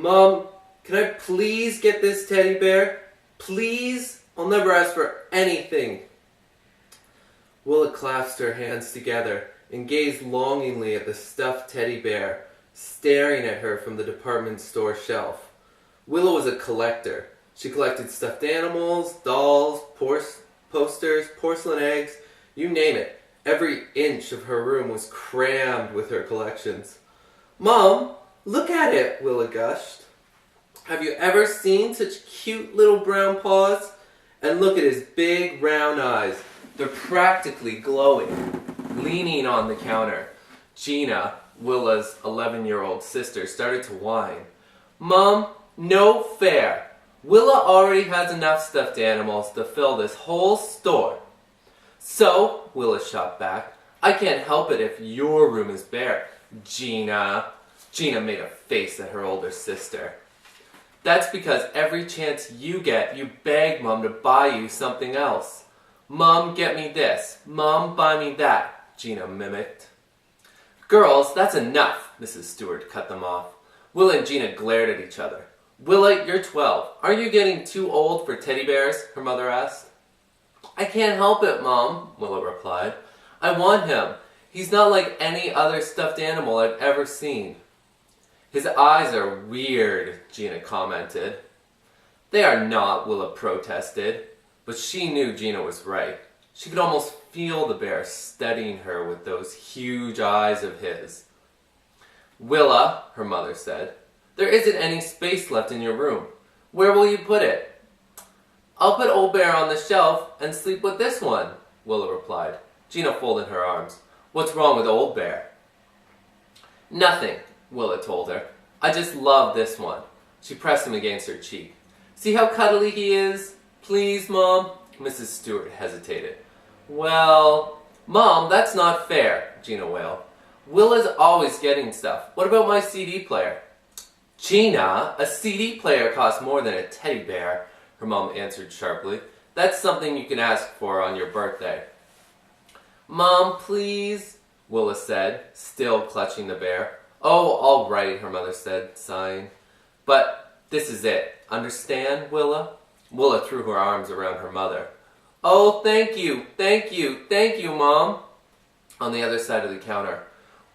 Mom, can I please get this teddy bear? Please? I'll never ask for anything. Willa clasped her hands together and gazed longingly at the stuffed teddy bear, staring at her from the department store shelf. Willa was a collector. She collected stuffed animals, dolls, posters, porcelain eggs, you name it. Every inch of her room was crammed with her collections. Mom, look at it, Willa gushed. Have you ever seen such cute little brown paws? And look at his big round eyes. They're practically glowing. Leaning on the counter, Gina, Willa's 11-year-old sister, started to whine. Mom, no fair. Willa already has enough stuffed animals to fill this whole store. So, Willa shot back, I can't help it if your room is bare, Gina. Gina made a face at her older sister. That's because every chance you get, you beg Mom to buy you something else. Mom, get me this. Mom, buy me that, Gina mimicked. Girls, that's enough, Mrs. Stewart cut them off. Willa and Gina glared at each other. Willa, you're 12. Are you getting too old for teddy bears? Her mother asked. I can't help it, Mom, Willa replied. I want him. He's not like any other stuffed animal I've ever seen. His eyes are weird, Gina commented. They are not, Willa protested. But she knew Gina was right. She could almost feel the bear studying her with those huge eyes of his. Willa, her mother said, there isn't any space left in your room. Where will you put it? I'll put Old Bear on the shelf and sleep with this one, Willa replied. Gina folded her arms. What's wrong with Old Bear? Nothing, Willa told her. I just love this one. She pressed him against her cheek. See how cuddly he is? Please, Mom? Mrs. Stewart hesitated. Well, Mom, that's not fair, Gina wailed. Willa's always getting stuff. What about my CD player? Gina, a CD player costs more than a teddy bear, her mom answered sharply. That's something you can ask for on your birthday. Mom, please, Willa said, still clutching the bear. Oh, all right, her mother said, sighing. But this is it. Understand, Willa? Willa threw her arms around her mother. Oh, thank you, Mom. On the other side of the counter,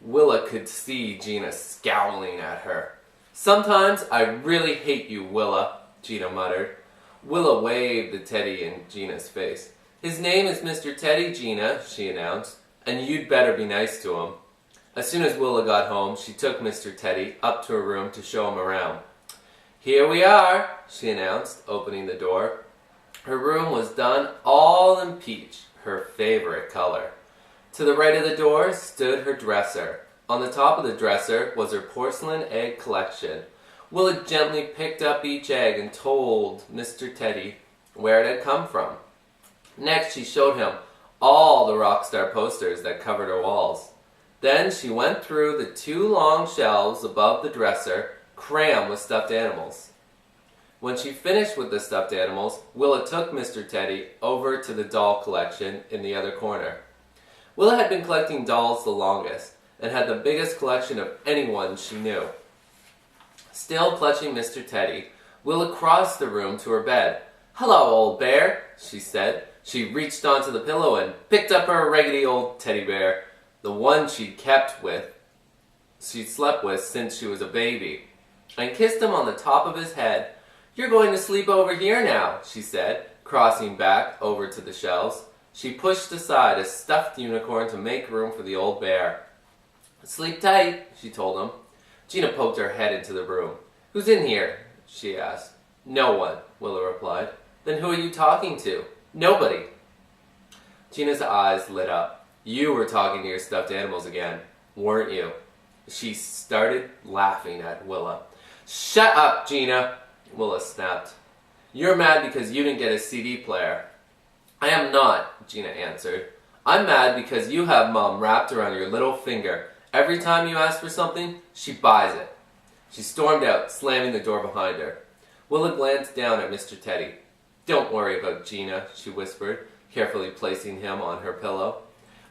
Willa could see Gina scowling at her. Sometimes I really hate you, Willa, Gina muttered. Willa waved the teddy in Gina's face. His name is Mr. Teddy, Gina, she announced, and you'd better be nice to him. As soon as Willa got home, she took Mr. Teddy up to her room to show him around. Here we are, she announced, opening the door. Her room was done all in peach, her favorite color. To the right of the door stood her dresser. On the top of the dresser was her porcelain egg collection. Willa gently picked up each egg and told Mr. Teddy where it had come from. Next, she showed him all the Rockstar posters that covered her walls. Then she went through the 2 long shelves above the dresser, crammed with stuffed animals. When she finished with the stuffed animals, Willa took Mr. Teddy over to the doll collection in the other corner. Willa had been collecting dolls the longest, and had the biggest collection of anyone she knew. Still clutching Mr. Teddy, Willa crossed the room to her bed. Hello, Old Bear, she said. She reached onto the pillow and picked up her raggedy old teddy bear, the one she'd slept with since she was a baby, and kissed him on the top of his head. You're going to sleep over here now, she said, crossing back over to the shelves. She pushed aside a stuffed unicorn to make room for the old bear. Sleep tight, she told him. Gina poked her head into the room. Who's in here? She asked. No one, Willa replied. Then who are you talking to? Nobody. Gina's eyes lit up. You were talking to your stuffed animals again, weren't you? She started laughing at Willa. Shut up, Gina, Willa snapped. You're mad because you didn't get a CD player. I am not, Gina answered. I'm mad because you have Mom wrapped around your little finger. Every time you ask for something, she buys it. She stormed out, slamming the door behind her. Willa glanced down at Mr. Teddy. Don't worry about Gina, she whispered, carefully placing him on her pillow.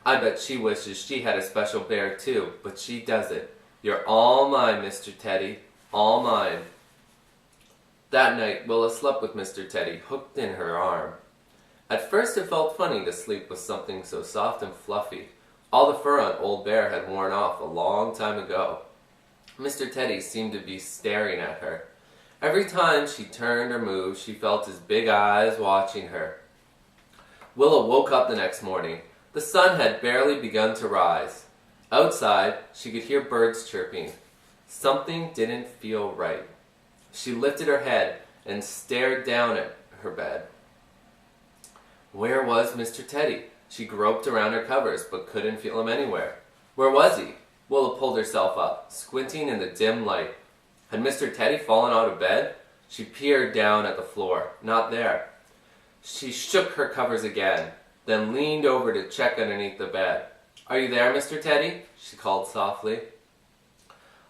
I bet she wishes she had a special bear too, but she doesn't. You're all mine, Mr. Teddy, all mine. That night, Willa slept with Mr. Teddy hooked in her arm. At first it felt funny to sleep with something so soft and fluffy. All the fur on Old Bear had worn off a long time ago. Mr. Teddy seemed to be staring at her. Every time she turned or moved, she felt his big eyes watching her. Willa woke up the next morning. The sun had barely begun to rise. Outside, she could hear birds chirping. Something didn't feel right. She lifted her head and stared down at her bed. Where was Mr. Teddy? She groped around her covers, but couldn't feel him anywhere. Where was he? Willa pulled herself up, squinting in the dim light. Had Mr. Teddy fallen out of bed? She peered down at the floor. Not there. She shook her covers again, then leaned over to check underneath the bed. Are you there, Mr. Teddy? She called softly.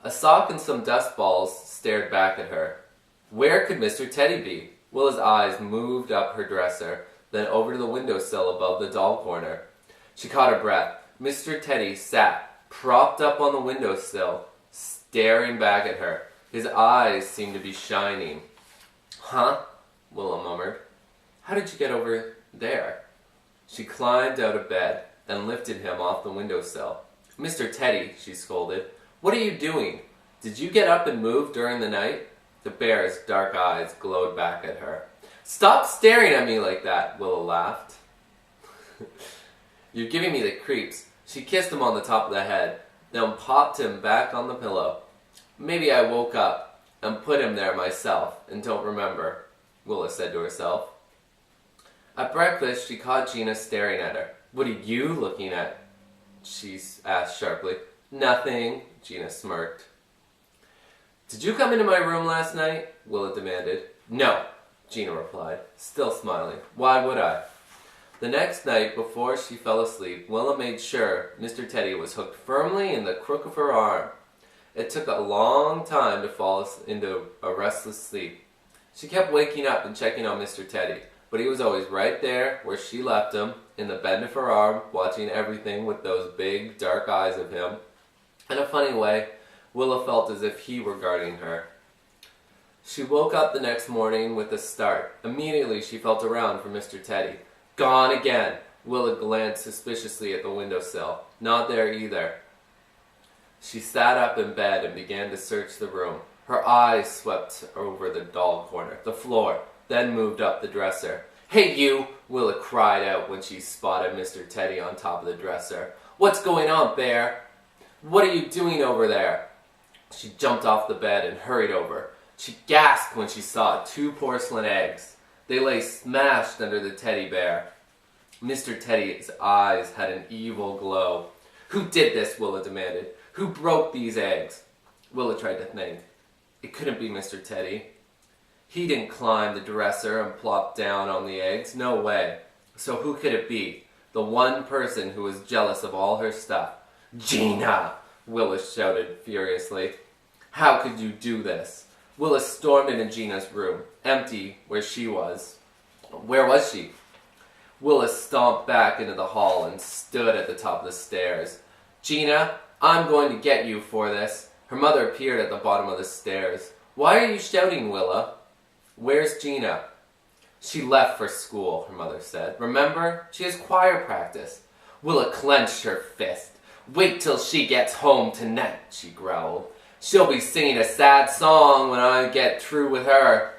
A sock and some dust balls stared back at her. Where could Mr. Teddy be? Willa's eyes moved up her dresser, then over to the windowsill above the doll corner. She caught her breath. Mr. Teddy sat, propped up on the windowsill, staring back at her. His eyes seemed to be shining. Huh? Willa murmured. How did you get over there? She climbed out of bed and lifted him off the windowsill. Mr. Teddy, she scolded. What are you doing? Did you get up and move during the night? The bear's dark eyes glowed back at her. Stop staring at me like that, Willa laughed. You're giving me the creeps. She kissed him on the top of the head, then popped him back on the pillow. Maybe I woke up and put him there myself and don't remember, Willa said to herself. At breakfast, she caught Gina staring at her. What are you looking at? She asked sharply. Nothing, Gina smirked. Did you come into my room last night? Willa demanded. No, Gina replied, still smiling. Why would I? The next night, before she fell asleep, Willa made sure Mr. Teddy was hooked firmly in the crook of her arm. It took a long time to fall into a restless sleep. She kept waking up and checking on Mr. Teddy, but he was always right there where she left him, in the bend of her arm, watching everything with those big, dark eyes of him. In a funny way, Willa felt as if he were guarding her. She woke up the next morning with a start. Immediately she felt around for Mr. Teddy. Gone again! Willa glanced suspiciously at the windowsill. Not there either. She sat up in bed and began to search the room. Her eyes swept over the doll corner, the floor, then moved up the dresser. Hey you! Willa cried out when she spotted Mr. Teddy on top of the dresser. What's going on, Bear? What are you doing over there? She jumped off the bed and hurried over. She gasped when she saw 2 porcelain eggs. They lay smashed under the teddy bear. Mr. Teddy's eyes had an evil glow. Who did this? Willa demanded. Who broke these eggs? Willa tried to think. It couldn't be Mr. Teddy. He didn't climb the dresser and plop down on the eggs. No way. So who could it be? The one person who was jealous of all her stuff. Gina! Willa shouted furiously. How could you do this? Willa stormed into Gina's room, empty where she was. Where was she? Willa stomped back into the hall and stood at the top of the stairs. Gina, I'm going to get you for this. Her mother appeared at the bottom of the stairs. Why are you shouting, Willa? Where's Gina? She left for school, her mother said. Remember? She has choir practice. Willa clenched her fist. Wait till she gets home tonight, she growled. She'll be singing a sad song when I get through with her.